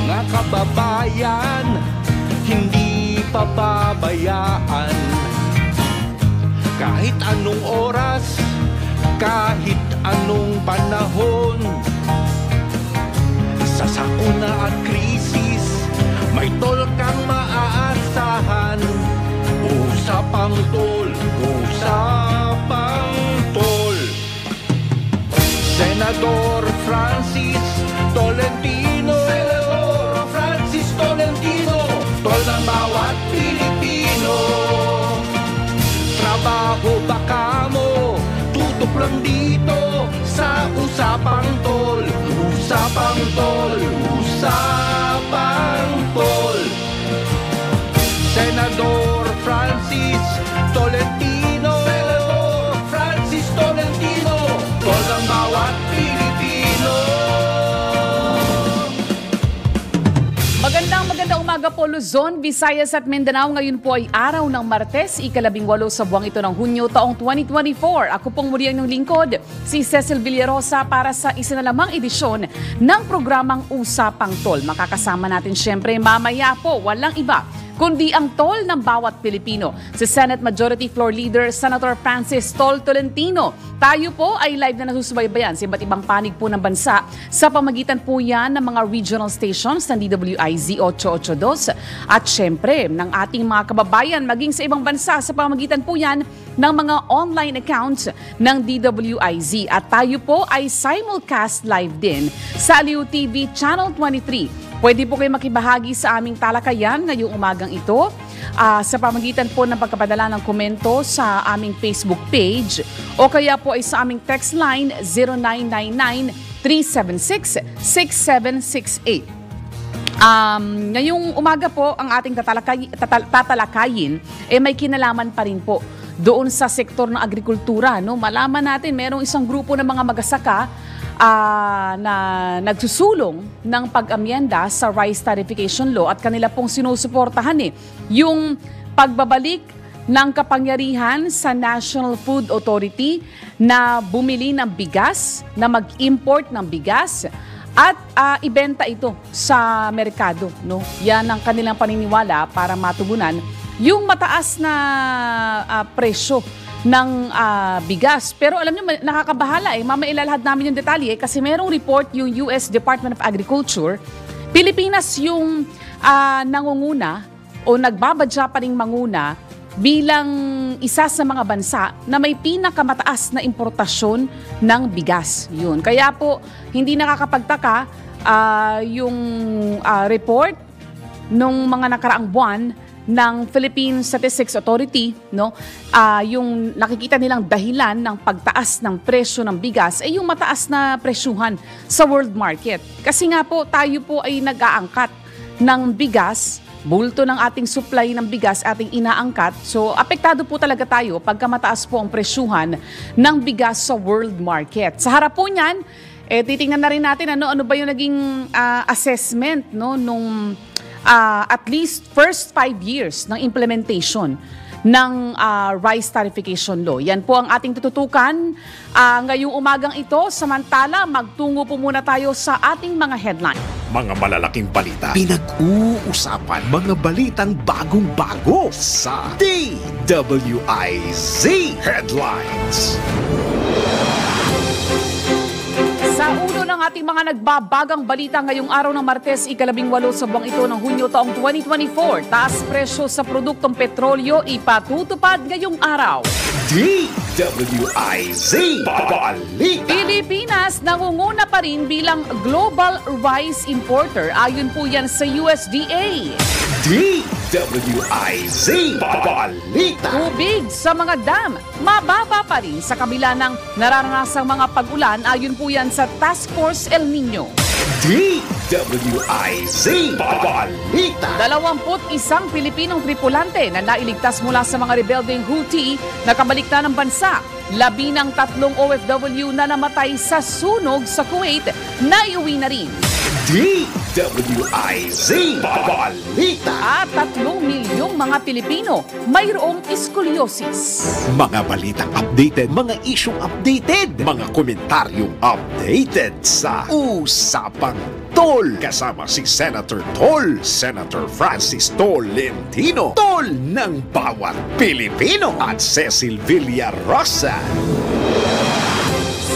mga kababayan, hindi pababayaan. Kahit anong oras, kahit anong panahon, sa sakuna at krisis, may tol kang maaasahan. Usapang tol, usapang tol. Senador Francis Tolentino, Senador Francis Tolentino, tol ng bawat Pilipino. Trabaho baka mo, tutok lang dito sa usapang tol. Usapang tol, usapang tol. Senador Francis Tolentino, Senador Francis Tolentino, tol ng bawat Pilipino. Magandang umaga po Luzon, Visayas at Mindanao. Ngayon po ay araw ng Martes, ika-18 sa buwang ito ng Hunyo taong 2024. Ako pong muli ang lingkod, si Cecil Villarosa para sa isa na lamang edisyon ng programang Usapang Tol. Makakasama natin syempre mamaya po, walang iba kundi ang tol ng bawat Pilipino, si Senate Majority Floor Leader Senator Francis Tol Tolentino. Tayo po ay live na nasusubaybayan sa iba't ibang panig po ng bansa sa pamagitan po yan ng mga regional stations ng DWIZ 882 at syempre ng ating mga kababayan maging sa ibang bansa sa pamagitan po yan ng mga online accounts ng DWIZ. At tayo po ay simulcast live din sa Aliw TV Channel 23. Pwede po kayo makibahagi sa aming talakayan ngayong umagang ito sa pamagitan po ng pagkapadala ng komento sa aming Facebook page o kaya po ay sa aming text line 0999-376-6768. Ngayong umaga po ang ating tatalakayin may kinalaman pa rin po doon sa sektor ng agrikultura. No? Malaman natin merong isang grupo ng mga magsasaka na nagsusulong ng pag-amyenda sa Rice Tarification Law at kanila pong sinusuportahan yung pagbabalik ng kapangyarihan sa National Food Authority na bumili ng bigas, na mag-import ng bigas at ibenta ito sa merkado. No? Yan ang kanilang paniniwala para matugunan yung mataas na presyo ng bigas. Pero alam niyo, nakakabahala mamailalahad namin yung detalye kasi merong report yung US Department of Agriculture. Pilipinas yung nangunguna o nagbabadya pa ring manguna bilang isa sa mga bansa na may pinakamataas na importasyon ng bigas. Yun. Kaya po, hindi nakakapagtaka yung report nung mga nakaraang buwan ng Philippine Statistics Authority, no? Yung nakikita nilang dahilan ng pagtaas ng presyo ng bigas ay yung mataas na presyuhan sa world market. Kasi nga po tayo po ay nag-aangkat ng bigas, bulto ng ating supply ng bigas ating inaangkat. So apektado po talaga tayo pagka mataas po ang presyuhan ng bigas sa world market. Sa harap po niyan, titingnan na rin natin ano ba yung naging assessment no nung at least first 5 years ng implementation ng Rice Tarification Law. Yan po ang ating tututukan ngayong umagang ito. Samantala, magtungo po muna tayo sa ating mga headline. Mga malalaking balita, pinag-uusapan, mga balitang bagong-bago sa DWIZ Headlines. Sa ulo ng ating mga nagbabagang balita ngayong araw ng Martes, ika-18 sa buwang ito ng Hunyo taong 2024, taas presyo sa produktong petrolyo ipatutupad ngayong araw. DWIZ Balita. Pilipinas nangunguna pa rin bilang global rice importer ayon po yan sa USDA. DWIZ Balita. Tubig sa mga dam, mababa pa rin sa kabila ng nararanasang mga pag-ulan ayon po yan sa Task Force El Nino. DWIZ Balita. 21 Pilipinong tripulante na nailigtas mula sa mga rebeldeng Houthi na kabalik na ng bansa. 13 OFW na namatay sa sunog sa Kuwait na iuwi na rin. DWIZ Balita. At 3 milyong mga Pilipino mayroong scoliosis. Mga balitang updated, mga isyong updated, mga komentaryong updated sa Usapang Tol, kasama si Senator Tol, Senator Francis Tolentino, Tol ng bawat Pilipino, at Cecil Villarosa.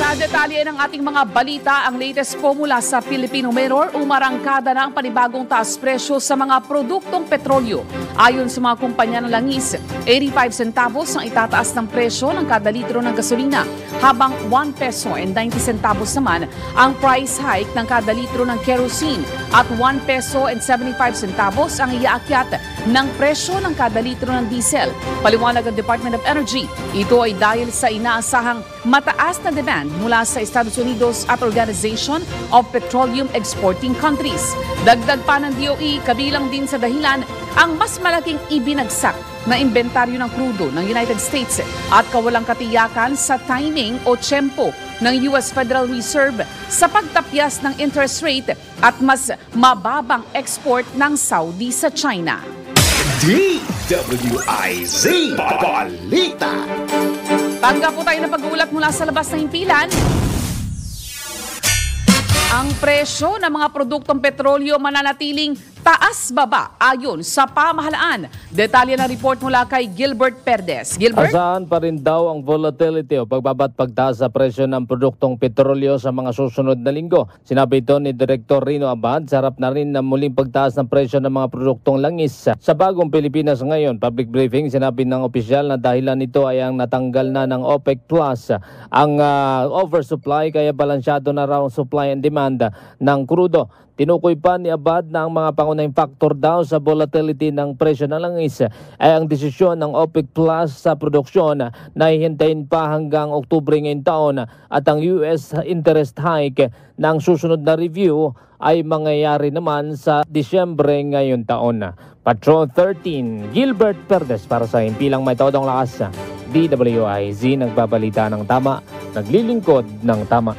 Sa detalye ng ating mga balita, ang latest po mula sa Filipino Mirror, umarangkada na ang panibagong taas presyo sa mga produktong petrolyo. Ayon sa mga kumpanya ng langis, 85 centavos ang itataas ng presyo ng kada litro ng gasolina, habang 1 peso and 90 centavos naman ang price hike ng kada litro ng kerosene at 1 peso and 75 centavos ang iaakyat ng presyo ng kada litro ng diesel. Paliwanag ang Department of Energy, ito ay dahil sa inaasahang mataas na demand mula sa Estados Unidos at Organization of Petroleum Exporting Countries. Dagdag pa ng DOE, kabilang din sa dahilan ang mas malaking ibinagsak na inventaryo ng krudo ng United States at kawalang katiyakan sa timing o tiyempo ng US Federal Reserve sa pagtapyas ng interest rate at mas mababang export ng Saudi sa China. DWIZ Balita. Tanggap po tayo ng pag-uulat mula sa labas ng himpilan. Ang presyo ng mga produktong petrolyo mananatiling taas-baba ayon sa pamahalaan. Detalye ng report mula kay Gilbert Perdes. Gilbert? Asahan pa rin daw ang volatility o pagbabat pagtaas sa presyo ng produktong petrolyo sa mga susunod na linggo. Sinabi ito ni Director Rino Abad sa harap na rin ng muling pagtaas ng presyo ng mga produktong langis. Sa bagong Pilipinas ngayon, public briefing, sinabi ng opisyal na dahilan nito ay ang natanggal na ng OPEC Plus ang oversupply, kaya balansyado na raw ang supply and demand ng krudo. Tinukoy pa ni Abad na ang mga pangunahing factor daw sa volatility ng presyo ng langis ay ang desisyon ng OPEC Plus sa produksyon na hihintayin pa hanggang Oktubre ngayong taon, at ang US interest hike ng susunod na review ay mangyayari naman sa Disyembre ngayong taon. Patrol 13, Gilbert Perdes para sa Himpilang May Todong Lakas. DWIZ, nagbabalita ng tama, naglilingkod ng tama.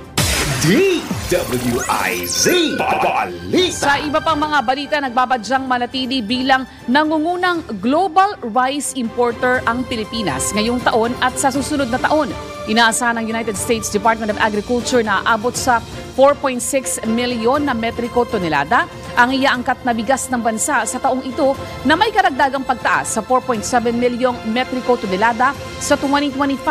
DWIZ Balita. Sa iba pang mga balita, nagbabadyang manatili bilang nangungunang global rice importer ang Pilipinas ngayong taon at sa susunod na taon. Inaasahan ng United States Department of Agriculture na aabot sa 4.6 milyon na metriko tonelada ang iaangkat na bigas ng bansa sa taong ito, na may karagdagang pagtaas sa 4.7 milyong metriko tonelada sa 2025.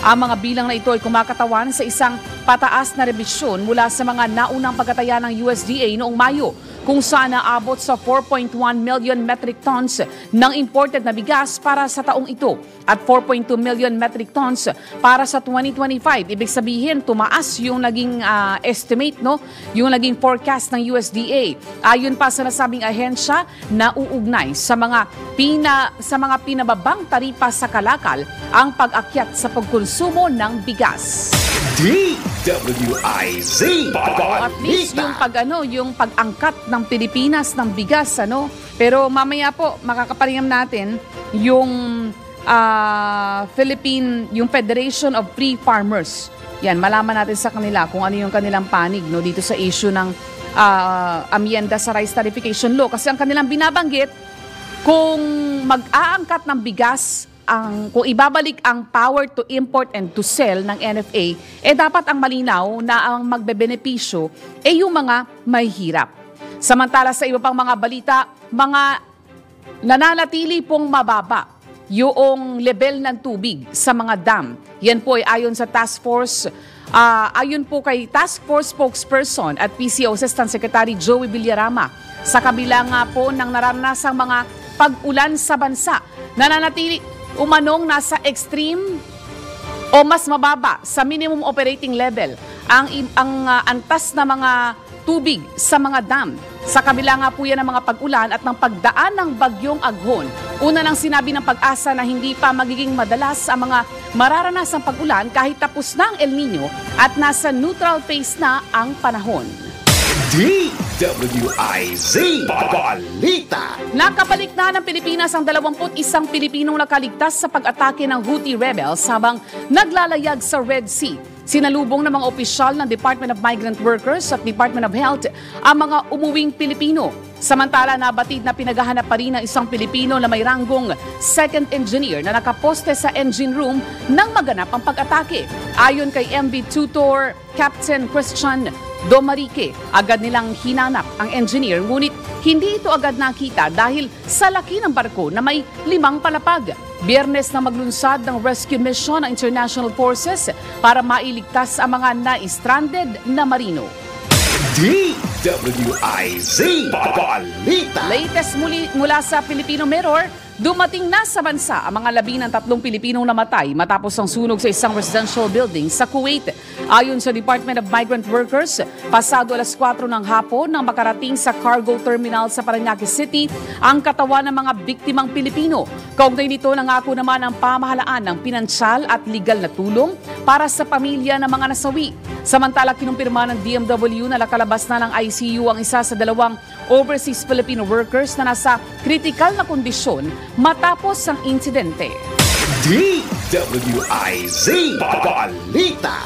Ang mga bilang na ito ay kumakatawan sa isang pataas na rebisyon mula sa mga naunang pagkataya ng USDA noong Mayo, kung saan naabot sa 4.1 million metric tons ng imported na bigas para sa taong ito at 4.2 million metric tons para sa 2025. Ibig sabihin, tumaas yung naging estimate, no? Yung naging forecast ng USDA. Ayon pa sa nasabing ahensya, nauugnay sa mga pinababang taripa sa kalakal ang pag-akyat sa pagkonsumo ng bigas. DWIZ At least yung pag-angkat ng Pilipinas ng bigas, ano? Pero mamaya po makakaparingam natin yung yung Federation of Free Farmers. Yan, malaman natin sa kanila kung ano yung kanilang panig, no, dito sa issue ng amyenda sa rice tarification law. Kasi ang kanilang binabanggit, kung mag-aangkat ng bigas, kung ibabalik ang power to import and to sell ng NFA, dapat ang malinaw na ang magbebenepisyo yung mga mahihirap. Samantala sa iba pang mga balita, mga nananatili pong mababa yung level ng tubig sa mga dam. Yan po ay ayon sa task force. Ayon po kay Task Force spokesperson at PCO Assistant Secretary Joey Villarama, sa kabila nga po ng naranasang mga pag-ulan sa bansa, nananatili umanong nasa extreme o mas mababa sa minimum operating level ang antas na mga tubig sa mga dam. Sa kabila nga po yan ng mga pag-ulan at ng pagdaan ng bagyong Aghon. Una nang sinabi ng Pag-asa na hindi pa magiging madalas ang mga mararanasang pag-ulan kahit tapos na ang El Nino at nasa neutral phase na ang panahon. DWIZ Balita. Nakabalik na ng Pilipinas ang 21 Pilipinong nakaligtas sa pag-atake ng Houthi rebels habang naglalayag sa Red Sea. Sinalubong ng mga opisyal ng Department of Migrant Workers at Department of Health ang mga umuwing Pilipino. Samantala, nabatid na pinaghahanap pa rin ng isang Pilipino na may ranggong second engineer na nakaposte sa engine room nang maganap ang pag-atake. Ayon kay MV Tutor Captain Christian Domarique. Agad nilang hinanap ang engineer, ngunit hindi ito agad nakita dahil sa laki ng barko na may 5 palapag. Biyernes na maglunsad ng rescue mission ng International Forces para mailigtas ang mga na-stranded na marino. DWIZ Balita. Latest mula sa Filipino Mirror, dumating na sa bansa ang mga 13 Pilipinong namatay matapos ang sunog sa isang residential building sa Kuwait. Ayon sa Department of Migrant Workers, pasado 4:00 ng hapon nang makarating sa cargo terminal sa Parañaque City ang katawan ng mga biktimang Pilipino. Kaugnay nito, nangako naman ang pamahalaan ng pinansyal at legal na tulong para sa pamilya ng mga nasawi. Samantala, kinumpirma ng DMW na nakalabas na ng ICU ang isa sa 2 overseas Filipino workers na nasa kritikal na kondisyon matapos ang insidente. DWIZ Balita.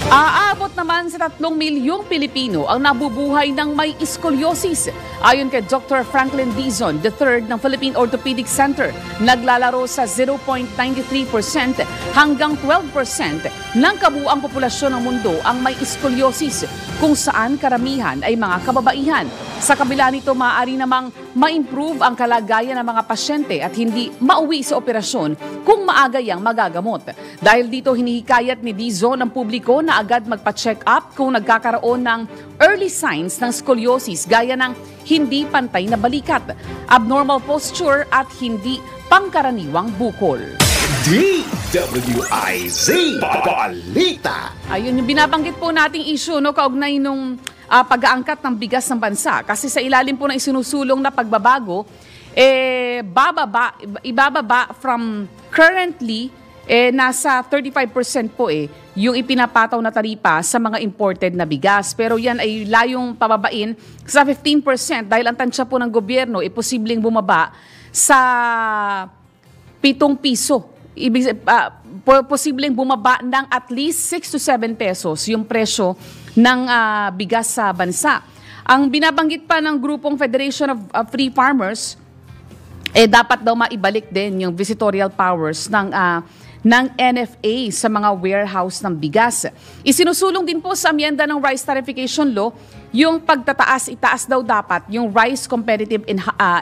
Aabot naman sa 3 milyong Pilipino ang nabubuhay ng may scoliosis. Ayon kay Dr. Franklin Dizon III ng Philippine Orthopedic Center, naglalaro sa 0.93% hanggang 12% ng kabuuang populasyon ng mundo ang may scoliosis, kung saan karamihan ay mga kababaihan. Sa kabila nito, maaari namang ma-improve ang kalagayan ng mga pasyente at hindi mauwi sa operasyon kung maaga yang magagamot. Dahil dito, hinihikayat ni Dizon ang publiko na agad magpa-check up kung nagkakaroon ng early signs ng scoliosis gaya ng hindi pantay na balikat, abnormal posture at hindi pangkaraniwang bukol. DWIZ Balita. Ayun yung binabanggit po nating issue, no, kaugnay nung pag-aangkat ng bigas ng bansa. Kasi sa ilalim po ng isinusulong na pagbabago, ibababa from currently, nasa 35% po yung ipinapataw na taripa sa mga imported na bigas. Pero yan ay layong pababain sa 15% dahil ang tansya po ng gobyerno posibleng bumaba sa 7 piso. Posibleng bumaba ng at least 6 to 7 pesos yung presyo ng bigas sa bansa. Ang binabanggit pa ng grupong Federation of Free Farmers, dapat daw maibalik din yung visitorial powers ng NFA sa mga warehouse ng bigas. Isinusulong din po sa amyenda ng Rice Tarification Law yung itaas daw dapat yung Rice Competitive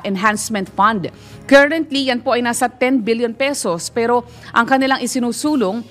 Enhancement Fund. Currently, yan po ay nasa 10 billion pesos, pero ang kanilang isinusulong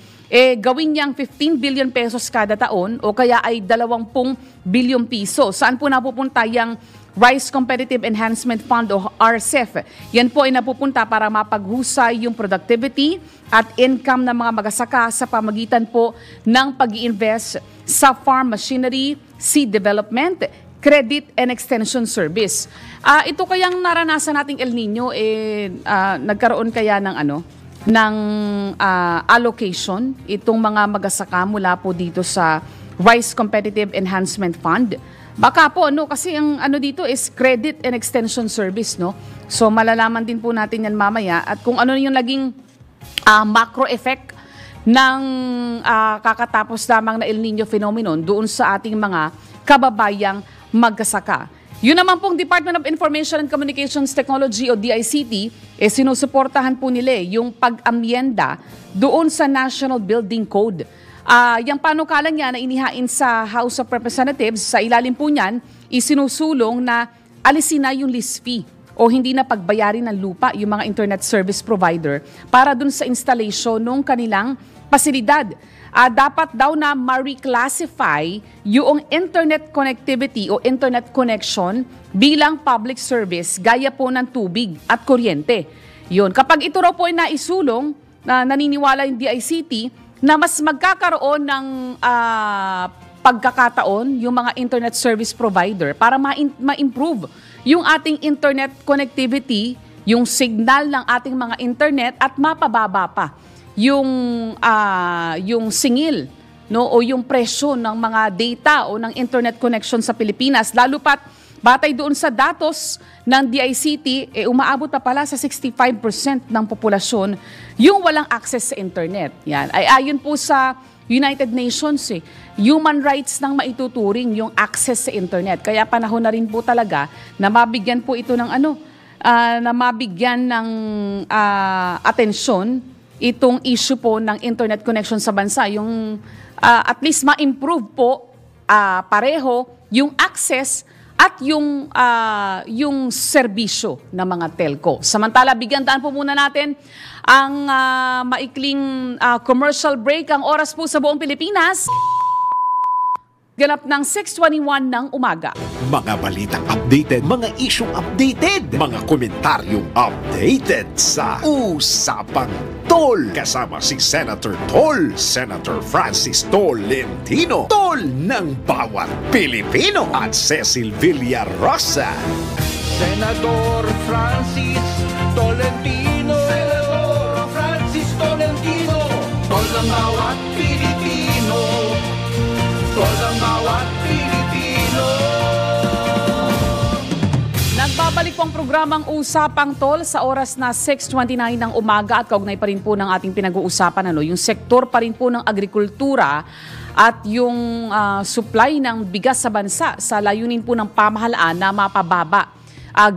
gawin niyang 15 billion pesos kada taon o kaya ay 20 billion piso. Saan po napupunta yung Rice Competitive Enhancement Fund o RCEF? Yan po ay napupunta para mapaghusay yung productivity at income ng mga magsasaka sa pamagitan po ng pag-i-invest sa farm machinery, seed development, credit and extension service. Ito kayang naranasan nating El Nino, nagkaroon kaya ng allocation itong mga magsasaka mula po dito sa Rice Competitive Enhancement Fund. Baka po, kasi ang dito is credit and extension service, no? So malalaman din po natin yan mamaya at kung ano yung naging macro effect ng kakatapos lamang na El Nino phenomenon doon sa ating mga kababayang magsasaka. Yun naman pong Department of Information and Communications Technology o DICT, sinusuportahan po nila yung pag-amyenda doon sa National Building Code. Yung panukalan niya na inihain sa House of Representatives, sa ilalim po niyan, isinusulong na alisin na yung lease fee o hindi na pagbayarin ng lupa yung mga internet service provider para dun sa installation ng kanilang pasilidad. Dapat daw na ma-reclassify yung internet connectivity o internet connection bilang public service gaya po ng tubig at kuryente. Yun. Kapag ito raw po ay naisulong, naniniwala yung DICT, na mas magkakaroon ng pagkakataon yung mga internet service provider para ma-improve yung ating internet connectivity, yung signal ng ating mga internet at mapababa pa yung singil, no, o yung presyo ng mga data o ng internet connection sa Pilipinas. Lalo pat batay doon sa datos ng DICT, umaabot pa pala sa 65% ng populasyon yung walang access sa internet. Yan. Ay ayon po sa United Nations, human rights nang maituturing yung access sa internet. Kaya panahon na rin po talaga na mabigyan po ito ng na mabigyan ng atensyon itong issue po ng internet connection sa bansa. Yung at least ma-improve po pareho yung access at yung serbisyo ng mga telco. Samantala, bigyan daan po muna natin ang maikling commercial break. Ang oras po sa buong Pilipinas, ganap ng 6:21 ng umaga. Mga balitang updated, mga isyong updated, mga komentaryong updated sa Usapang Tol. Kasama si Senator Tol, Senator Francis Tolentino, Tol ng bawat Pilipino, at Cecil Villarosa. Senador Francis Tolentino, Senador Francis Tolentino, tol ng bawat Pilipino, tol ng bawat Pilipino. Nagbabalik po ang programang Usapang Tol sa oras na 6:29 ng umaga at kaugnay pa rin po ng ating pinag-uusapan, yung sektor pa rin po ng agrikultura at yung supply ng bigas sa bansa sa layunin po ng pamahalaan na mapababa,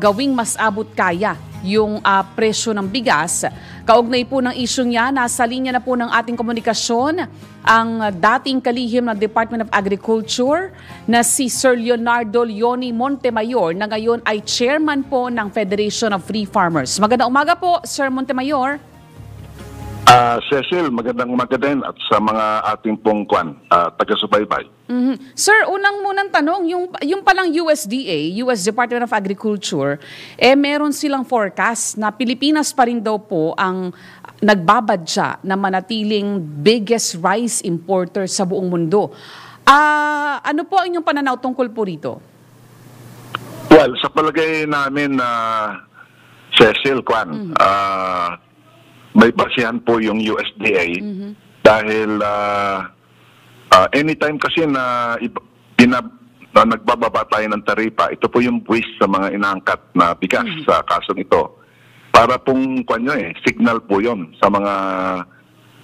gawing mas abot kaya yung presyo ng bigas. Kaugnay po ng isyong yan, nasa linya na po ng ating komunikasyon ang dating kalihim ng Department of Agriculture na si Sir Leonardo Leoni Montemayor, na ngayon ay chairman po ng Federation of Free Farmers. Magandang umaga po, Sir Montemayor. Cecil, magandang umaga din at sa mga ating pong taga-subaybay. Sir, munang tanong, yung palang USDA, US Department of Agriculture, meron silang forecast na Pilipinas pa rin daw po ang nagbabadya na manatiling biggest rice importer sa buong mundo. Ano po ang inyong pananaw tungkol po rito? Well, sa palagay namin, Cecil, may basihan po yung USDA dahil anytime kasi na nagbababa tayo ng taripa, ito po yung buwis sa mga inaangkat na bigas sa kasong ito. Para pong signal po yon sa mga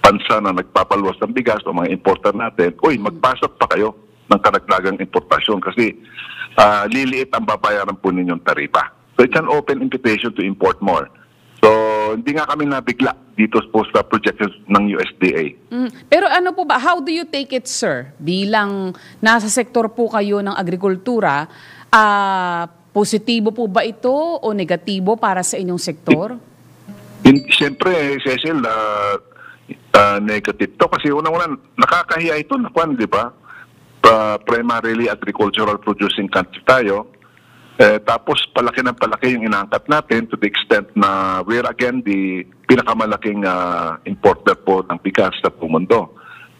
bansa na nagpapaluwas ng bigas o mga importer natin, magpasok pa kayo ng karagdagang importasyon kasi liliit ang babayaran po ninyong taripa. So it's an open invitation to import more. So, hindi nga kami nabigla dito po sa projections ng USDA. Pero ano po ba, how do you take it, sir? Bilang nasa sektor po kayo ng agrikultura, positibo po ba ito o negatibo para sa inyong sektor? Siyempre, Cecil, negative to kasi unang-una, nakakahiya ito, di ba? Primarily agricultural producing country tayo. Tapos palaki ng palaki yung inaangkat natin to the extent na we're again the pinakamalaking importer po ng bigas sa buong mundo.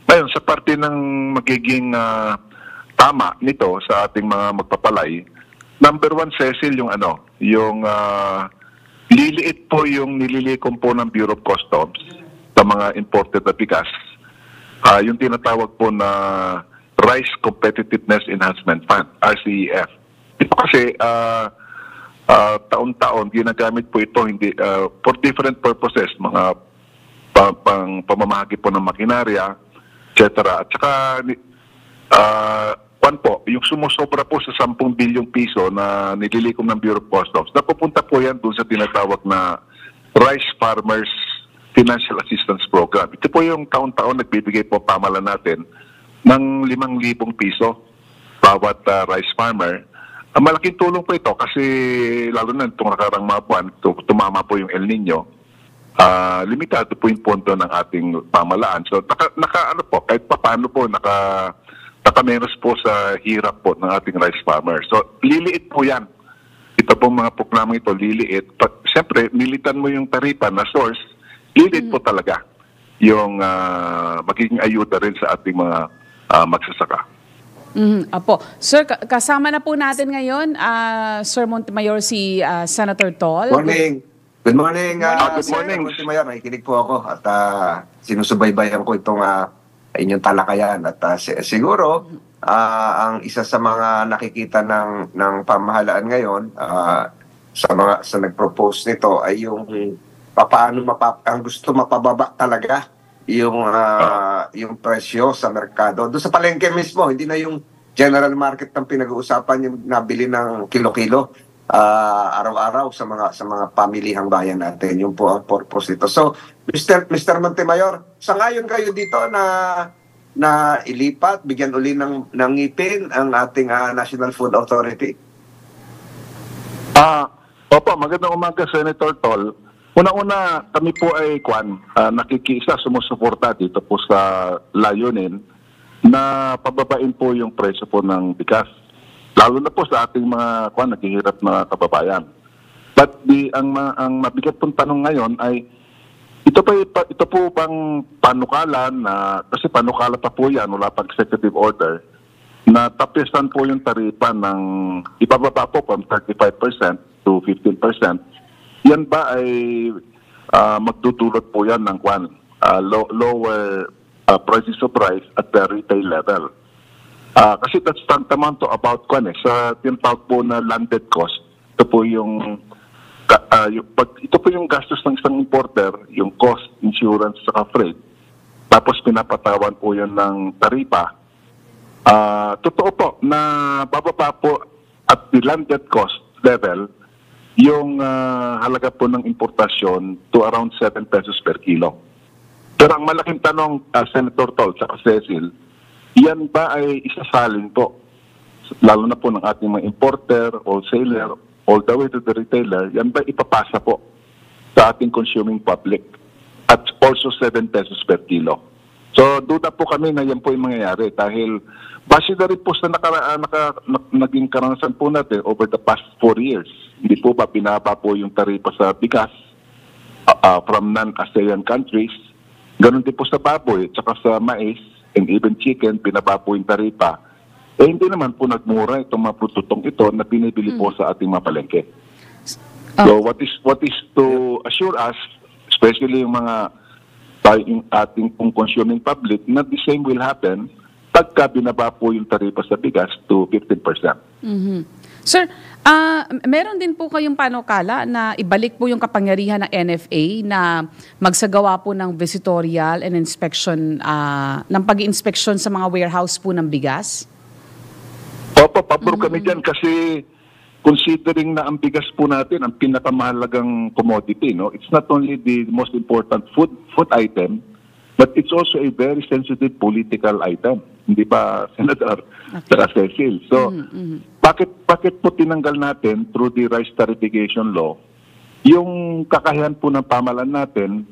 Ngayon, sa parte ng magiging tama nito sa ating mga magpapalay, number one, Cecil, yung liliit po yung nililikom po ng Bureau of Customs sa mga imported na bigas. Yung tinatawag po na Rice Competitiveness Enhancement Fund, RCEF. Ito kasi taon-taon ginagamit po ito for different purposes, mga pamamahagi po ng makinarya, etc. At saka yung sumusobra po sa 10 bilyong piso na nililikom ng Bureau of Customs, napupunta po yan doon sa tinatawag na Rice Farmers Financial Assistance Program. Ito po yung taon-taon nagbibigay po pamahalaan natin ng 5,000 piso bawat rice farmer. Malaking tulong po ito kasi lalo na itong nakarang mga buwan, tumama po yung El Nino, limitado po yung pondo ng ating pamalaan. So kahit paano po, nakamenos po sa hirap po ng ating rice farmer. So liliit po yan. Ito pong mga programang ito, liliit. Siyempre, militan mo yung taripa na source, liliit po talaga yung magiging ayuda rin sa ating mga magsasaka. Apo. Sir, kasama na po natin ngayon, Sir Montemayor, si Senator Tol. Morning. Good morning, Good morning. Montemayor. Nakikinig po ako at sinusubaybayan ko itong inyong talakayan. At siguro, ang isa sa mga nakikita ng pamahalaan ngayon sa nag-propose nito ay yung paano ang gusto mapababa talaga yung presyo sa merkado. Doon sa palengke mismo, hindi na yung general market ng pinag-uusapan, yung nabili ng kilo-kilo araw-araw sa mga pamilihang bayan natin. Yung po ang purpose nito. So, Mr. Montemayor, sa ngayon kayo dito na na ilipat, bigyan uli ng ngipin ang ating National Food Authority? Opo, magandang umaga, Senator Tol. Una-una, kami po ay nakikiisa, sumusuporta dito po sa layunin na pababain po yung presyo po ng bigas. Lalo na po sa ating mga naghihirap na kababayan. But ang mabigat pong tanong ngayon ay ito po bang panukalan na, kasi panukala pa po yan, wala pang executive order, na tapisan po yung taripa ng ibababa po from 35% to 15%. Yan ba ay magdudulot po yan ng lower prices of rice at the retail level? Kasi that's tantamount to about sa tinatawag po na landed cost. Ito po yung ito po yung gastos ng isang importer, yung cost, insurance, saka freight. Tapos pinapatawan po yan ng taripa. Totoo po na bababa po at the landed cost level yung halaga po ng importasyon to around 7 pesos per kilo. Pero ang malaking tanong, Senator Tol at Cecil, yan ba ay isasalin po, lalo na po ng ating mga importer, wholesaler, all the way to the retailer, yan ba ipapasa po sa ating consuming public at also 7 pesos per kilo? So, duda po kami na yan po yung mangyayari dahil base na rin po sa naging karanasan po natin over the past 4 years. Hindi po ba binaba po yung taripa sa bigas from non-ASEAN countries? Ganon din po sa baboy at saka sa mais and even chicken, binaba po yung taripa. Hindi naman po nagmura itong mga produktong ito na binibili po sa ating mga palengke. So what is to assure us, especially yung ating pong consuming public, na the same will happen pagka binaba po yung taripa sa bigas to 15%. Mm-hmm. Sir, meron din po kayong panukala na ibalik po yung kapangyarihan ng NFA na magsagawa po ng visitorial and inspection, ng pag-inspeksyon sa mga warehouse po ng bigas? Opo, pabor kami dyan kasi considering na ang bigas po natin ang pinakamahalagang commodity, no? It's not only the most important food item, but it's also a very sensitive political item. Hindi ba, Senator Cecil? So, bakit po tinanggal natin through the rice tariffication law yung kakayahan po ng pamahalaan natin?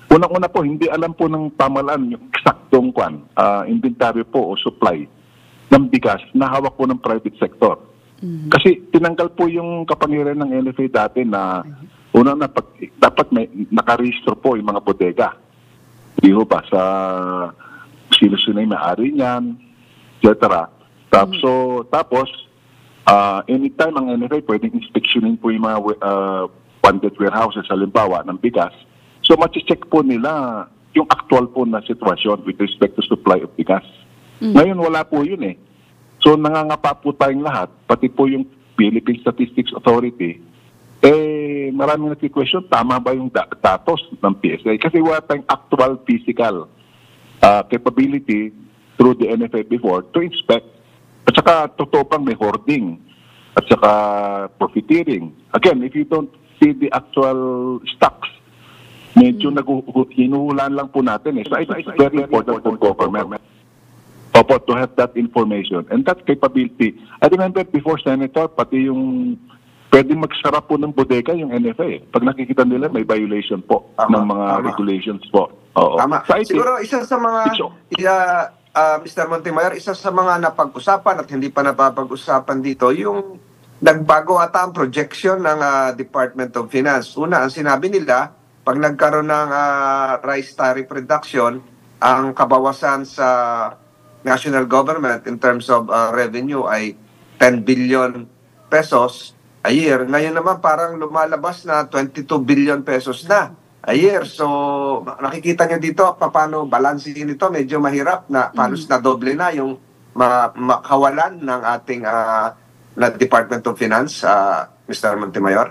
Unang-una po, hindi alam po ng pamahalaan yung eksaktong inventory po o supply ng bigas na hawak po ng private sector. Kasi tinanggal po yung kapangyarihan ng NFA dati na dapat may nakarehistro po yung mga bodega. Hindi ho ba sa sino-sino yung may-ari niyan, etc. Tapos, anytime ang NFA pwedeng inspeksyonin po yung mga funded warehouses halimbawa ng bigas. So, mati-check po nila yung actual po na sitwasyon with respect to supply of bigas. Ngayon, wala po yun eh. So, nangangapa po tayong lahat, pati po yung Philippine Statistics Authority, maraming nag-question, tama ba yung datos ng PSA? Kasi wala tayong actual physical capability through the NFA before to inspect. At saka, totoo pang may hoarding. At saka, profiteering. Again, if you don't see the actual stocks, medyo hinuhulaan lang po natin eh. So, it's very important for government to have that information and that capability. I remember before, Senator, pati yung pwedeng magsara po ng bodega yung NFA. Pag nakikita nila, may violation po ng mga regulations po. Oo. Tama. Siguro isa sa mga, Mr. Montemayor, isa sa mga napag-usapan at hindi pa napapag-usapan dito, yung nagbago ata ang projection ng Department of Finance. Una, ang sinabi nila, pag nagkaroon ng rice tariff reduction, ang kabawasan sa national government in terms of revenue ay 10 billion pesos a year. Ngayon naman parang lumalabas na 22 billion pesos na a year. So nakikita nyo dito paano balansin ito. Medyo mahirap na palos na doble na yung makawalan ng ating na Department of Finance, Mr. Montemayor.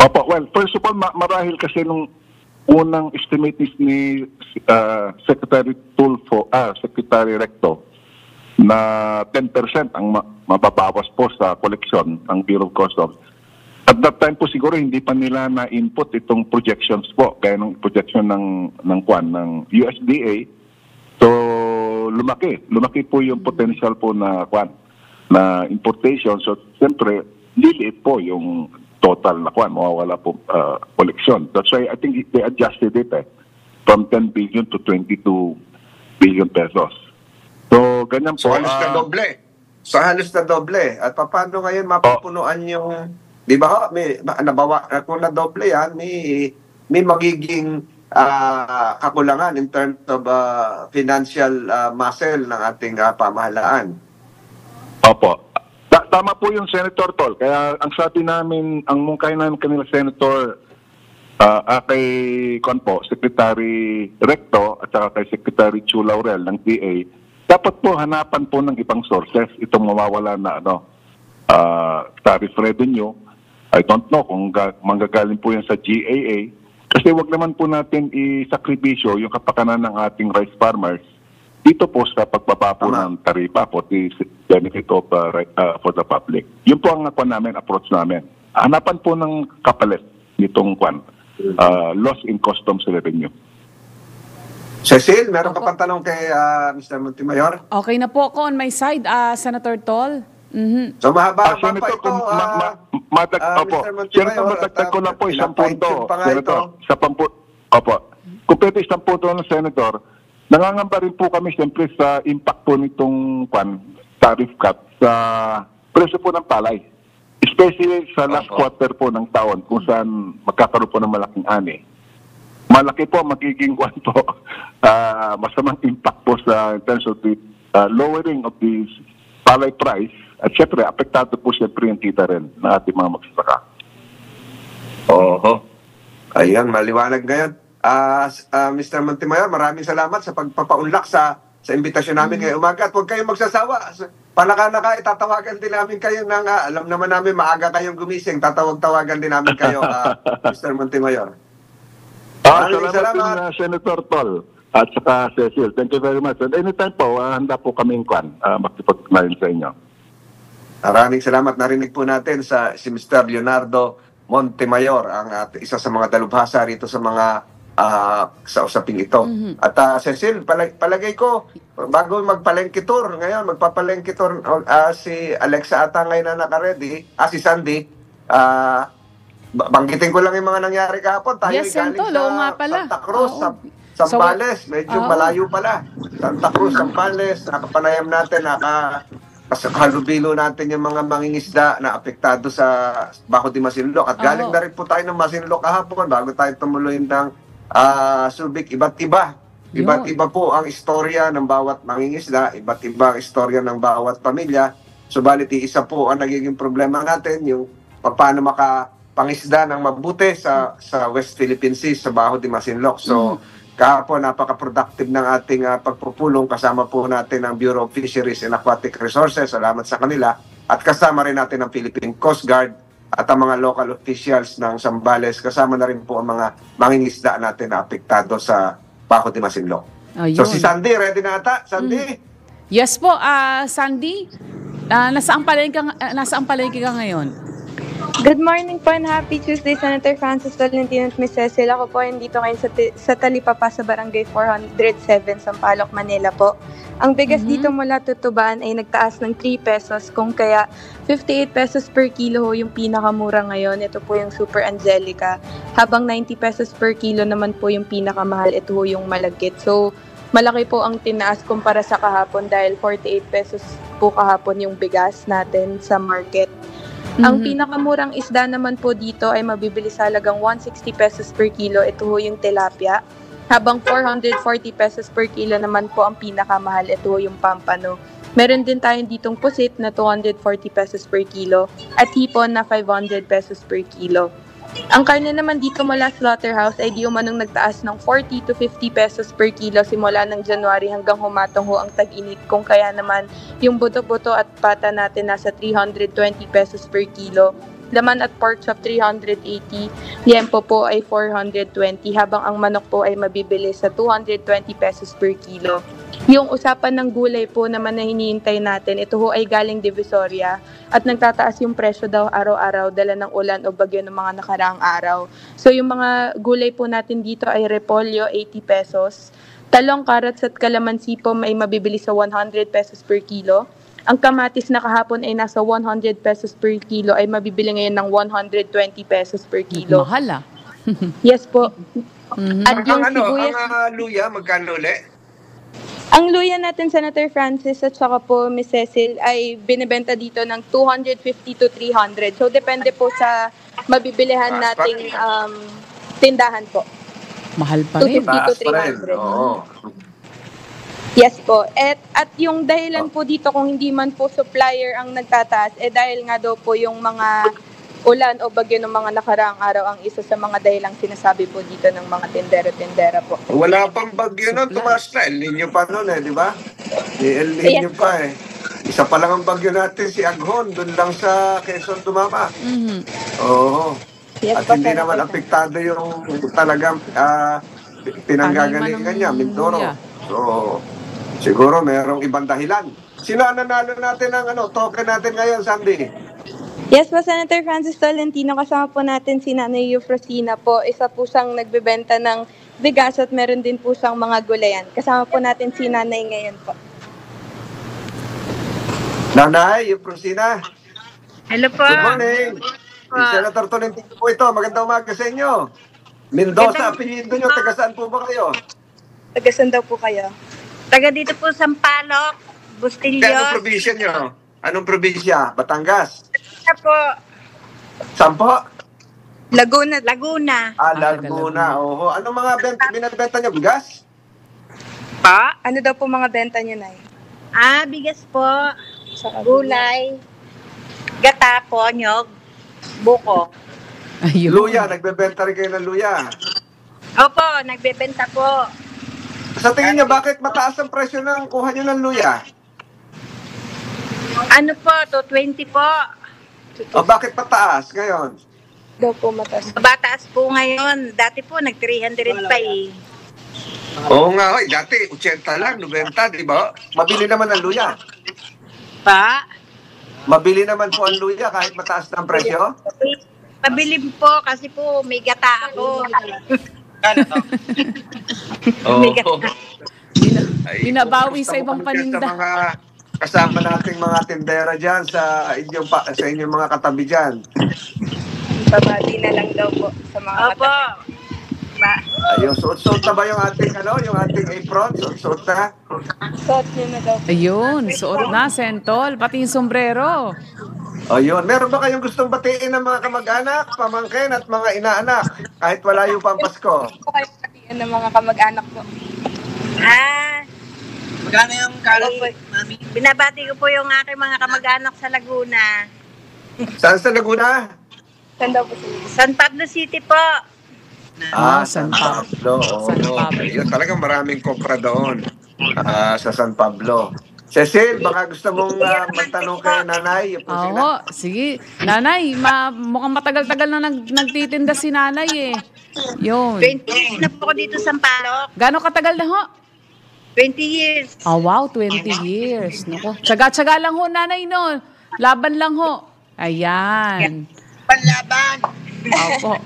Opo, well, first of all, marahil kasi nung unang estimate ni Secretary Tulfo, Secretary Recto, na 10% ang mababawas po sa koleksyon ng Bureau of Customs. At that time po siguro hindi pa nila na-input itong projections po, kaya ng projection ng USDA. So lumaki. Lumaki po yung potential po na importation. So, siyempre, liliit po yung total na mawawala po collection. That's why I think they adjusted it from 10 billion to 22 billion pesos. So, ganyan po. So halos na doble. So halos na doble. At paano ngayon mapupunuan yung, di ba ho, may nabawa, kung na doble yan, may magiging kakulangan in terms of financial muscle ng ating pamahalaan. Opo. Tama po yung Senator Tol. Kaya ang sabi namin, ang mungkay namin kanila Senator kay Secretary Recto at saka kay Secretary Chu Laurel ng DA, dapat po hanapan po ng ibang sources itong mawawala na tariff revenue. I don't know kung manggagaling po yan sa GAA. Kasi wag naman po natin isakripisyo yung kapakanan ng ating rice farmers dito po sa pagbaba po ng taripa for the benefit of for the public. Yun po ang approach namin. Hanapan po ng kapalit nitong loss in customs revenue. Cecil, meron ka pang tanong kay Mr. Montemayor? Okay na po ako on my side, Senator Tol. So mahaba pa Senator, ito, Mr. Montemayor, madagdag ko lang po isang punto. pa nga Senator, kung pwede isang punto ng Senator, nangangamba rin po kami siyempre sa impact po nitong tariff cut sa presyo po ng palay. Especially sa last quarter po ng taon kung saan magkakaroon po ng malaking ani. Malaki po magiging masamang impact po in terms of the lowering of the palay price at syempre apektado po syempre yung kita rin ng ating mga magsasaka. Ayan, maliwanag ngayon. Mr. Montemayor, maraming salamat sa pagpapaunlak sa imbitasyon namin ngayong umaga. At huwag kayong magsasawa. Panaka-naka, itatawagan din namin kayo ng, alam naman namin maaga kayong gumising, tatawag-tawagan din namin kayo, Mr. Montemayor. Salamat din, Senator Tol at saka Cecil. Thank you very much. And anytime po, handa po kaming makipag-line sa inyo. Maraming salamat. Narinig po natin si Mr. Leonardo Montemayor, ang isa sa mga dalubhasa rito sa mga sa usaping ito. At Cecil, palagay ko, bago magpalengkitur, ngayon magpapalengkitur si Alexa ata ngayon na naka-ready, si Sandy, banggitin ko lang yung mga nangyari kahapon. Tayo Yes, galing Sento, sa pala. Santa Cruz, Sambales, medyo malayo pala. Santa Cruz, Sambales, nakapanayam natin, halubilo natin yung mga mangingisda na apektado sa Bajo de Masinloc. At galing na rin po tayo ng Masinloc kahapon bago tayo tumuloy ng Subic. Iba't iba po ang istorya ng bawat mangingisda, iba't iba ang istorya ng bawat pamilya. Subalit isa po ang nagiging problema natin, yung paano makapangisda ng mabuti sa West Philippine Sea, sa Bajo de Masinloc. So, kahapon, napaka-productive ng ating pagpupulong. Kasama po natin ang Bureau of Fisheries and Aquatic Resources. Salamat sa kanila. At kasama rin natin ang Philippine Coast Guard at ang mga local officials ng Zambales. Kasama na rin po ang mga mangingisda natin na apektado sa Bajo de Masinloc. So si Sandy, ready na ata? Sandy? Yes po, Sandy. Nasaan palengke ka ngayon? Good morning po and happy Tuesday, Senator Francis Tolentino at Ms. Cecil. Ako po dito ngayon sa Talipapa sa Barangay 407, Sampaloc, Manila po. Ang bigas dito mula Tutuban ay nagtaas ng 3 pesos, kung kaya 58 pesos per kilo ho yung pinakamura ngayon. Ito po yung Super Angelica. Habang 90 pesos per kilo naman po yung pinakamahal. Ito ho yung Malagkit. So, malaki po ang tinaas kumpara sa kahapon dahil 48 pesos po kahapon yung bigas natin sa market. Ang pinakamurang isda naman po dito ay mabibili sa halagang 160 pesos per kilo. Ito ho yung tilapia. Habang 440 pesos per kilo naman po ang pinakamahal. Ito ho yung pampano. Meron din tayong ditong pusit na 240 pesos per kilo at hipon na 500 pesos per kilo. Ang karne naman dito mula slaughterhouse ay di umanong nagtaas ng 40 to 50 pesos per kilo simula ng January hanggang humatong ho ang tag-init. Kung kaya naman yung buto-buto at pata natin nasa 320 pesos per kilo. Laman at pork chop 380, liempo po ay 420 habang ang manok po ay mabibili sa 220 pesos per kilo. Yung usapan ng gulay po naman na hinihintay natin, ito ho ay galing Divisoria at nagtataas yung presyo daw araw-araw dala ng ulan o bagyo ng mga nakaraang araw. So yung mga gulay po natin dito ay repolyo 80 pesos, Talong, carrots at kalamansi po may mabibili sa 100 pesos per kilo. Ang kamatis na kahapon ay nasa 100 pesos per kilo ay mabibili ngayon ng 120 pesos per kilo. Mahal ah. Yes po. At yung Ang sibuyas, luya, magkano ulit? ang luya natin, Senator Francis at saka po Miss Cecil, ay binibenta dito ng 250 to 300. So, depende po sa mabibilihan nating tindahan po. Mahal pa rin. 250 to Taas pa rin. 300. Oo. Yes po. At yung dahilan po dito kung hindi man po supplier ang nagtataas, dahil nga daw po yung mga ulan o bagyo ng mga nakaraang araw ang isa sa mga dahilang sinasabi po dito ng mga tindero-tindera po. Wala pang bagyo nun, tumaas na. El Nino pa nun di ba? El Nino Yes. pa Isa pa lang ang bagyo natin, si Aghon, doon lang sa Quezon tumama. Oo. Yes At po, hindi Senator naman Francis. apektado yung talagang pinanggagalingan niya, Mindoro. luya. So, siguro mayroong ibang dahilan. Sino ang nanalo natin ng token natin ngayon, Sandy? Yes po, Senator Francis Tolentino. Kasama po natin si Nanay Eufrosina po. Isa po siyang nagbebenta ng bigas at meron din po siyang mga gulayan. Kasama po natin si Nanay ngayon po. Nanay, Eufrosina. Hello po. Good morning. Si Senator Tolentino po ito. Magandang umaga sa inyo. Mendoza, apelyido nyo. Taga saan po ba kayo? Tagasan daw po kayo. Taga dito po, Sampaloc, Anong Bustillos. probinsya nyo? Anong probinsya? Batangas? Ano po? Sampo? Laguna. Laguna. Laguna. Oo. Anong mga binibenta nyo? Bigas? Pa? Ano daw po mga benta niyo, Nay? Bigas po. Saka Gulay. Gata po, nyog. Buko. Ayun. Luya. Nagbebenta rin kayo ng luya. Opo, nagbebenta po. Sa tingin nyo, bakit mataas ang presyo ng kuha nyo ng luya? Ano po, 220 po. O bakit mataas ngayon? daw po mataas. Bataas po ngayon. Dati po, nag-300 pa eh. Oo nga, oy. Dati, 80 lang, 90, di ba? Mabili naman ang luya. Pa? Mabili naman po ang luya kahit mataas na ang presyo. Pabilib po kasi po may gata ako. Oo. May gata. Binabawi sa kumusta ibang mo kami paninda. Sa mga kasama nating mga tindera dyan sa inyong mga katabi dyan. Babati na lang daw po sa mga Opo. Ayun, suot-suot na ba yung ating apron? Suot-suot na? Suot niyo na daw. Ayun, suot na, Sentol. Pati yung sombrero. Ayun, meron ba kayong gustong batiin ng mga kamag-anak, pamangkin at mga inaanak kahit wala yung Pampasko? Po kayo katiin ng mga kamag-anak po. Magkano yung kali, mami? Binabati ko po yung aking mga kamag-anak sa Laguna. Saan sa Laguna? Saan daw po sila? San Pablo City po. San Pablo. San San Pablo. Ayun, talagang maraming kopra doon sa San Pablo. Cecil, baka gusto mong magtanong kay Nanay. Oo, sige. Nanay, mukhang matagal-tagal na nagtitinda si nanay eh. Yun. 20 years na po ako dito sa Sampaloc. Gano'ng katagal na ho? 20 years. Oh, wow, 20 years. Naku. Tsaga-tsaga lang ho, nanay, no? Laban lang ho. Ayan. Panlaban. Opo.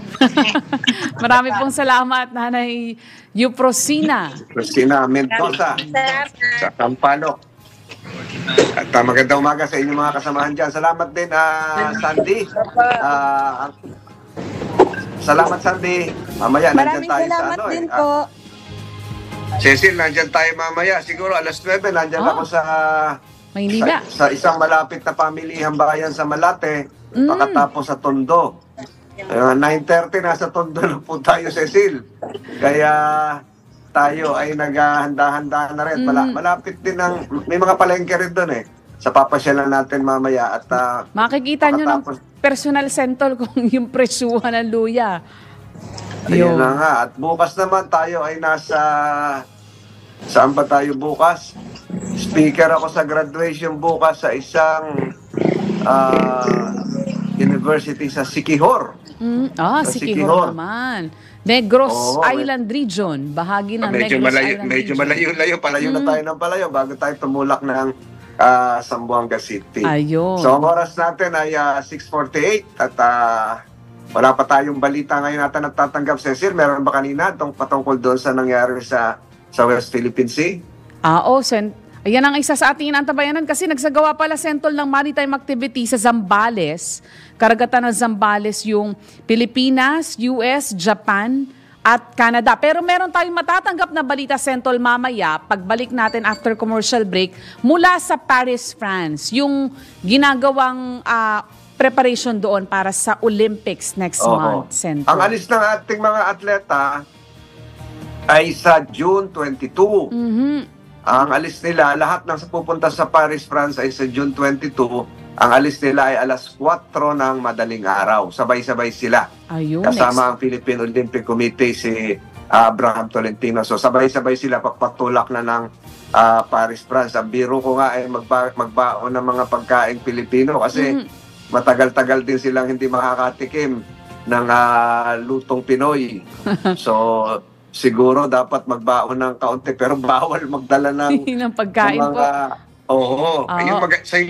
Marami pong salamat, Nanay Eufrosina. Christina Mendoza sa Sampaloc. At magandang umaga sa inyong mga kasamahan dyan. Salamat din, Sandy. Salamat, Sandy. Mamaya, nandyan Maraming tayo sa salamat din po. Cecil, nandyan tayo mamaya. Siguro alas 9, nandyan ako sa Maynila. sa isang malapit na pamilihang bayan sa Malate, pakatapos sa Tondo. 9:30 nasa Tondo na po tayo, Cecil. Kaya tayo ay naghahanda-handa na rin. Malapit din may mga palengke rin doon eh. Sa papasyalan natin mamaya at Makikita nyo ng personal Sentol kung yung presyuhan ng luya. ayun na nga. At bukas naman tayo ay nasa... Saan ba tayo bukas? Speaker ako sa graduation bukas sa isang university sa Siquijor. Siquijor naman. Negros Island Region. Bahagi ng Negros Island medyo Region. palayo na tayo ng palayo bago tayo tumulak ng Zamboanga City. Ayun. So ang oras natin ay 6:48 at wala pa tayong balita ngayon natin natatanggap. Cecil, meron ba kanina patungkol doon sa nangyari sa sa West Philippine Sea. Ayan ang isa sa ating inantabayanan kasi nagsagawa pala Sentol ng maritime activity sa Zambales. Karagatan ng Zambales yung Pilipinas, US, Japan at Canada. Pero meron tayong matatanggap na balita Sentol mamaya pagbalik natin after commercial break mula sa Paris, France. Yung ginagawang preparation doon para sa Olympics next month, Sentol. Ang alis ng ating mga atleta ay sa June 22. Ang alis nila, lahat ng pupunta sa Paris, France ay sa June 22. Ang alis nila ay alas 4 ng madaling araw. Sabay-sabay sila. Ayun, kasama ang Philippine Olympic Committee, si Abraham Tolentino. So sabay-sabay sila pagpatulak na ng Paris, France. Ang biro ko nga ay magbaon ng mga pagkain Pilipino kasi matagal-tagal din silang hindi makakatikim ng lutong Pinoy. So siguro dapat magbaon ng kaunti pero bawal magdala ng pagkain po.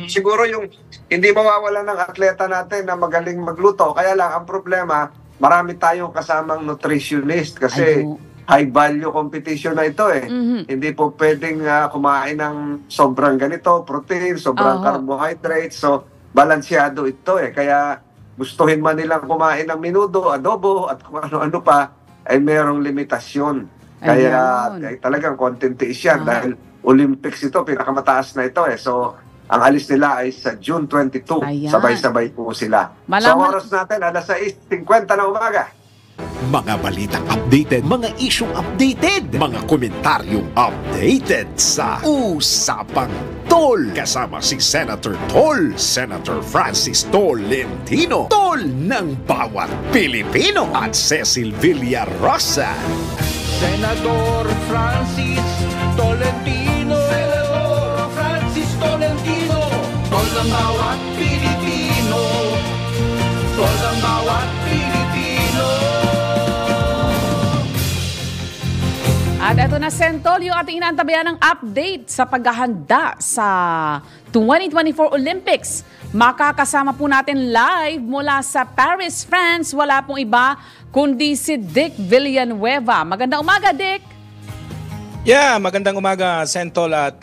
Siguro yung hindi mawawala ng atleta natin na magaling magluto. Kaya lang ang problema, marami tayong kasamang nutritionist kasi high value competition na ito eh. Hindi po pwedeng kumain ng sobrang ganito, protein, sobrang carbohydrates. So balansyado ito eh. Kaya gustuhin man nilang kumain ng menudo, adobo at kung ano-ano pa, ay merong limitasyon. Kaya talagang content is yan dahil Olympics ito, pinakamataas na ito eh. So, ang alis nila ay sa June 22. Sabay-sabay po sila. So, oras natin, alas 6:50 na umaga. Mga balitang updated, mga isyong updated, mga komentaryong updated sa Usapang Tol. Kasama si Senator Tol, Senator Francis Tolentino, Tol ng bawat Pilipino, at Cecil Villarosa. Senator Francis Tolentino, Senator Francis Tolentino, Tol ng bawat Pilipino, Tol ng bawat Pilipino. At ito na, Sentol, yung ating inaantabayan ng update sa paghahanda sa 2024 Olympics. Makakasama po natin live mula sa Paris, France. Wala pong iba kundi si Dick Villanueva. Magandang umaga, Dick! Yeah, magandang umaga, Sentol at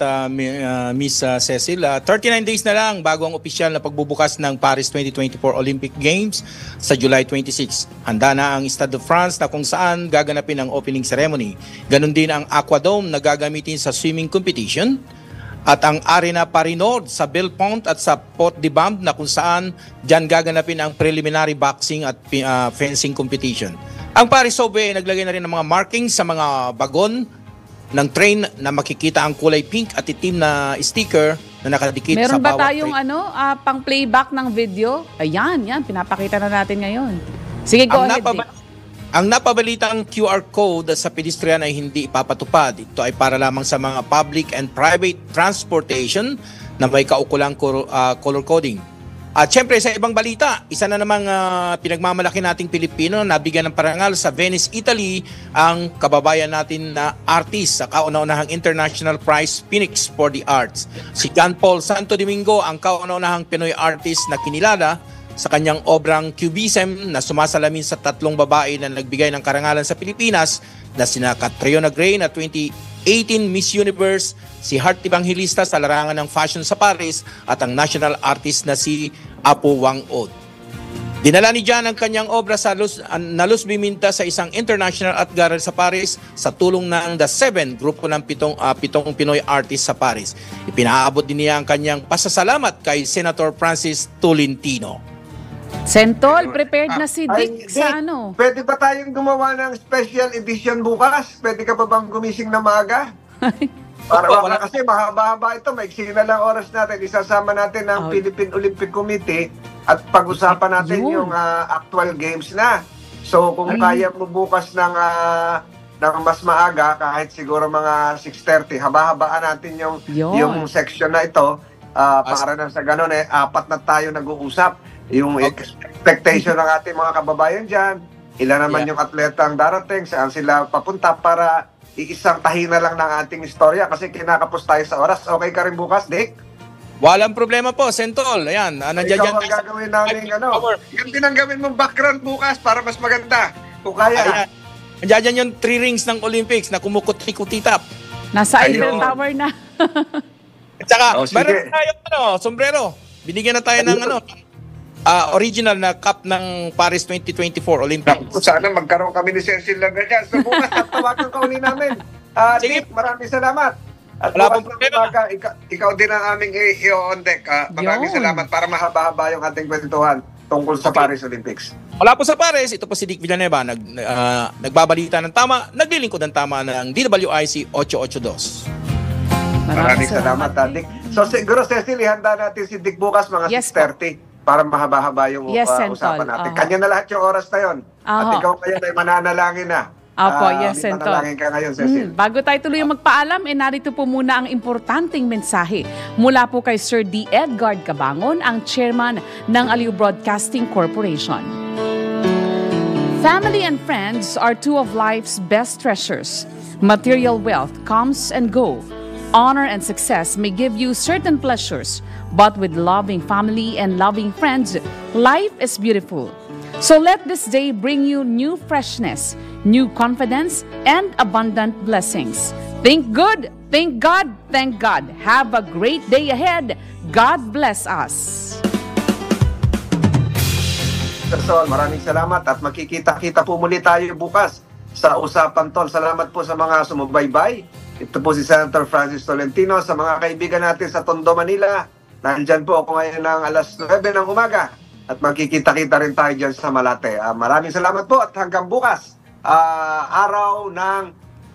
Miss Cecil. 39 days na lang bago ang opisyal na pagbubukas ng Paris 2024 Olympic Games sa July 26. Handa na ang Stade de France na kung saan gaganapin ang opening ceremony. Ganon din ang Aquadome na gagamitin sa swimming competition at ang Arena Paris Nord sa Belpont at sa Porte de Bam na kung saan dyan gaganapin ang preliminary boxing at fencing competition. Ang Paris Sobe ay naglagay na rin ng mga markings sa mga bagon ng train na makikita ang kulay pink at itim na sticker na nakadikit sa bawat train. Meron ba tayong pang playback ng video? Ayan, pinapakita na natin ngayon. Sige, go ahead, Dick. Ang napabalitang QR code sa pedestrian ay hindi ipapatupad. Ito ay para lamang sa mga public and private transportation na may kaukulang color coding. At syempre sa ibang balita, isa na namang pinagmamalaki nating Pilipino na bigyan ng parangal sa Venice, Italy ang kababayan natin na artist sa kauna-unahang International Prize Phoenix for the Arts. Si John Paul Santo Domingo ang kauna-unahang Pinoy artist na kinilala sa kanyang obrang Cubism na sumasalamin sa 3 babae na nagbigay ng karangalan sa Pilipinas na sina Catriona Gray na 2018 Miss Universe, si Heart Evangelista sa larangan ng fashion sa Paris at ang national artist na si Apo Wang Od. Dinala ni Jan ang kanyang obra sa Luz Biminta sa isang international art gallery sa Paris sa tulong ng The Seven, grupo ng pitong Pinoy artist sa Paris. Ipinaabot din niya ang kanyang pasasalamat kay Senator Francis Tolentino. Sentol, prepared na si Dick sa ano? Pwede ba tayong gumawa ng special edition bukas? Pwede ka pa bang gumising na maaga? Kasi mahaba-haba ito, maiksi na lang oras natin. Isasama natin ang Philippine Olympic Committee at pag-usapan natin yung actual games na. So kung kaya mo bukas ng mas maaga, kahit siguro mga 6:30, haba-habaan natin yung section na ito. Para na sa ganun, 4 na tayo nag-uusap. Yung expectation ng ating mga kababayan dyan, ilan naman yung atletang darating, saan sila papunta para iisang tahi na lang ng ating istorya kasi kinakapos tayo sa oras. Okay ka rin bukas, Dick? Walang problema po, Sentol. Ayan, nandiyan ikaw ang gagawin namin, yan din ang gawin mong background bukas para mas maganda. Kung kaya. Andiyan yung 3 rings ng Olympics na kumukuti-kutitap. Nasa Ayun. Eiffel Tower na. At saka, Oh, sige. meron tayong sombrero. Binigyan na tayo ng original na cup ng Paris 2024 Olympics. Sana magkaroon kami ni Cecil lang ganyan. So bukas tawagan ka uli namin. Sige. Dick, maraming salamat. At Wala bukas pong ng problema. umaga, ikaw din ang aming i-on deck. Maraming Yun. salamat para mahaba-haba yung ating kwentuhan tungkol sa Paris Olympics. Wala po sa Paris, ito po si Dick Villanueva, nagbabalita ng tama, naglilingkod ng tama ng DWIC 882. Maraming salamat, Dick. So siguro, Cecil, ihanda natin si Dick bukas mga Yes, 6:30 para mahaba-haba yung Yes, Sentol. usapan natin. Aha. Kanya na lahat yung oras na yun. At Aha. ikaw ngayon ay mananalangin na. Opo, yes, Sentol. Manalangin ka ngayon, Cecil. Bago tayo tuloy magpaalam, narito po muna ang importanteng mensahe mula po kay Sir D. Edgard Cabangon, ang chairman ng Aliw Broadcasting Corporation. Family and friends are two of life's best treasures. Material wealth comes and go. Honor and success may give you certain pleasures, but with loving family and loving friends, life is beautiful. So let this day bring you new freshness, new confidence, and abundant blessings. Think good, thank God, thank God. Have a great day ahead. God bless us. Sir Sol, maraming salamat at makikita-kita po muli tayo bukas sa Usapan Tol. Salamat po sa mga sumubaybay. Ito po si Senator Francis Tolentino. Sa mga kaibigan natin sa Tondo, Manila, nandyan po ako ngayon ng alas 9 ng umaga at magkikita-kita rin tayo dyan sa Malate. Maraming salamat po at hanggang bukas, araw ng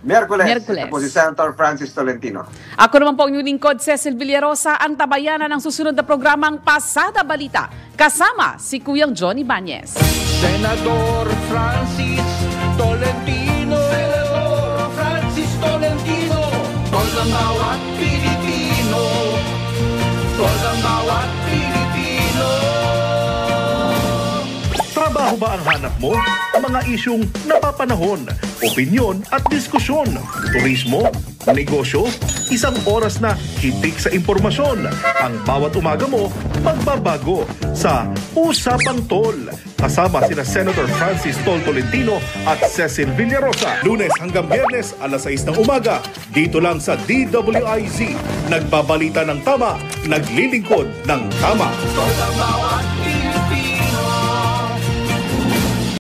Miyerkules. Ito po si Senator Francis Tolentino. Ako naman po ang inyong lingkod, Cecil Villarosa, ang tabayanan ng susunod na programang Pasada Balita. Kasama si Kuyang Johnny Bañez. Senador Francis Tolentino, Senador Francis Tolentino, tol ng bawat Pilipino, tol ng bawat Pilipino. Trabaho ba ang hanap mo? Mga isyung napapanahon, opinyon at diskusyon, turismo, negosyo, isang oras na hitik sa impormasyon. Ang bawat umaga mo, magbabago sa Usapang Tol. Kasama sina Senator Francis Tol Tolentino at Cecil Villarosa. Lunes hanggang Biyernes, alas 6 ng umaga, dito lang sa DWIZ. Nagbabalita ng tama, naglilingkod ng tama. Tol ng bawat